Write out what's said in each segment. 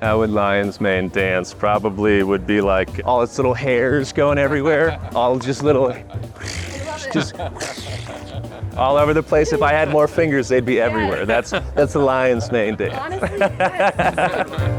How would lion's mane dance? Probably would be like all its little hairs going everywhere, all just little, just all over the place. If I had more fingers, they'd be everywhere. That's the lion's mane dance. Honestly, yes.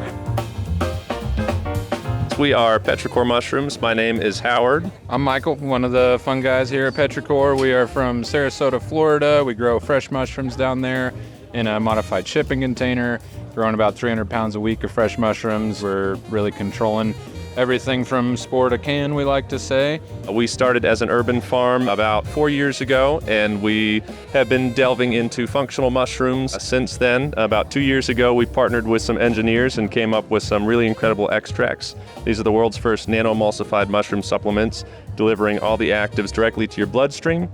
We are Petrichor Mushrooms. My name is Howard. I'm Michael, one of the fun guys here at Petrichor. We are from Sarasota, Florida. We grow fresh mushrooms down there in a modified shipping container, growing about 300 pounds a week of fresh mushrooms. We're really controlling everything from spore to can, we like to say. We started as an urban farm about 4 years ago, and we have been delving into functional mushrooms since then. About 2 years ago, we partnered with some engineers and came up with some really incredible extracts. These are the world's first nano-emulsified mushroom supplements, delivering all the actives directly to your bloodstream.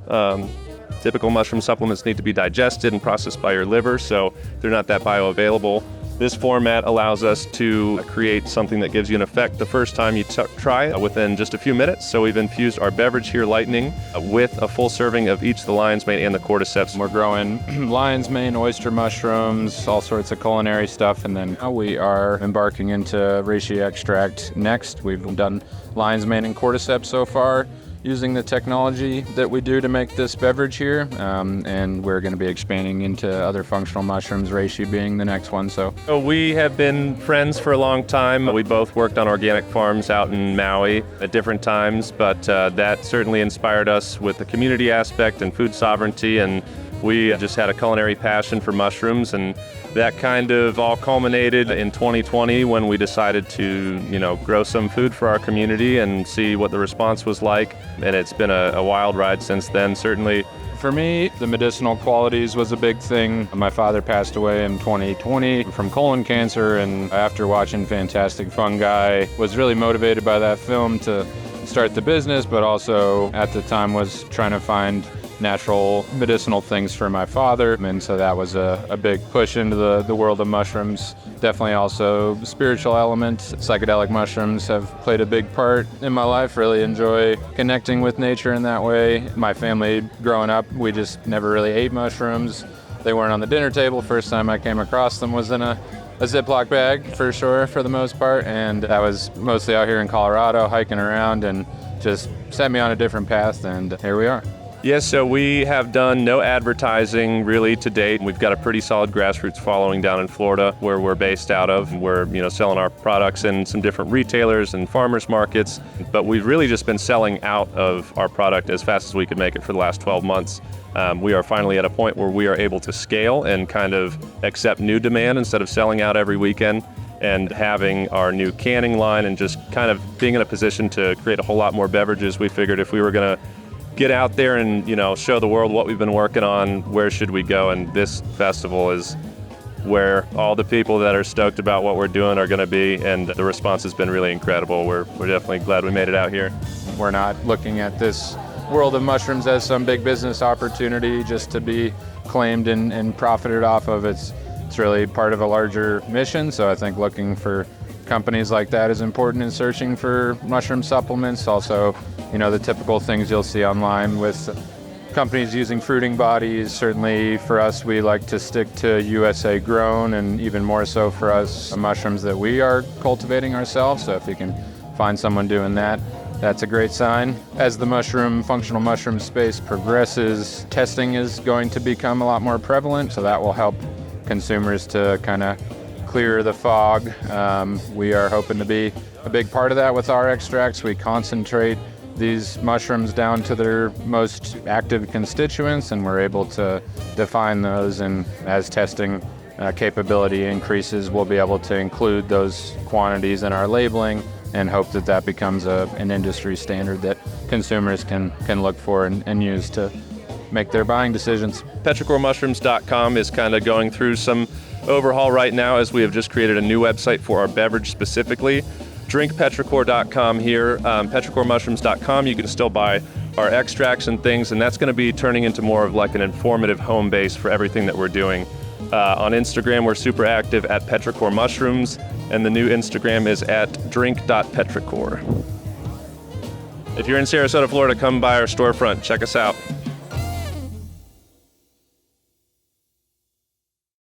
Typical mushroom supplements need to be digested and processed by your liver, so they're not that bioavailable. This format allows us to create something that gives you an effect the first time you try it within just a few minutes. So we've infused our beverage here, Lightning, with a full serving of each the lion's mane and the cordyceps. We're growing lion's mane, oyster mushrooms, all sorts of culinary stuff, and then we are embarking into reishi extract next. We've done lion's mane and cordyceps so far, using the technology that we do to make this beverage here, and we're going to be expanding into other functional mushrooms, reishi being the next one. So we have been friends for a long time. We both worked on organic farms out in Maui at different times, but that certainly inspired us with the community aspect and food sovereignty, and we just had a culinary passion for mushrooms, and that kind of all culminated in 2020 when we decided to, grow some food for our community and see what the response was like. And it's been a wild ride since then, certainly. For me, the medicinal qualities was a big thing. My father passed away in 2020 from colon cancer, and after watching Fantastic Fungi, was really motivated by that film to start the business, but also at the time was trying to find natural medicinal things for my father, and so that was a big push into the world of mushrooms. Definitely also spiritual element. Psychedelic mushrooms have played a big part in my life. Really enjoy connecting with nature in that way. My family growing up, we just never really ate mushrooms. They weren't on the dinner table. First time I came across them was in a Ziploc bag, for sure, for the most part, and I was mostly out here in Colorado hiking around, and just set me on a different path, and here we are. Yes, so we have done no advertising really to date. We've got a pretty solid grassroots following down in Florida where we're based out of. We're selling our products in some different retailers and farmers markets, but we've really just been selling out of our product as fast as we could make it for the last 12 months. We are finally at a point where we are able to scale and kind of accept new demand instead of selling out every weekend, and having our new canning line and just kind of being in a position to create a whole lot more beverages. We figured if we were going to get out there and show the world what we've been working on, where should we go? And this festival is where all the people that are stoked about what we're doing are going to be, and the response has been really incredible. We're definitely glad we made it out here. We're not looking at this world of mushrooms as some big business opportunity just to be claimed and profited off of. It's really part of a larger mission, so I think looking for companies like that is important in searching for mushroom supplements. Also, the typical things you'll see online with companies using fruiting bodies. Certainly for us, we like to stick to USA grown, and even more so for us, mushrooms that we are cultivating ourselves. So if you can find someone doing that, that's a great sign. As the functional mushroom space progresses, testing is going to become a lot more prevalent, so that will help consumers to kind of clear the fog. We are hoping to be a big part of that with our extracts. We concentrate these mushrooms down to their most active constituents, and we're able to define those, and as testing capability increases, we'll be able to include those quantities in our labeling and hope that becomes an industry standard that consumers can look for and use to make their buying decisions. Petrichormushrooms.com is kind of going through some overhaul right now, as we have just created a new website for our beverage specifically. drinkpetrichor.com here. Petrichormushrooms.com, you can still buy our extracts and things, and that's going to be turning into more of like an informative home base for everything that we're doing. On Instagram, we're super active at Petrichor Mushrooms, and the new Instagram is at drink.petrichor. If you're in Sarasota, Florida, come by our storefront. Check us out.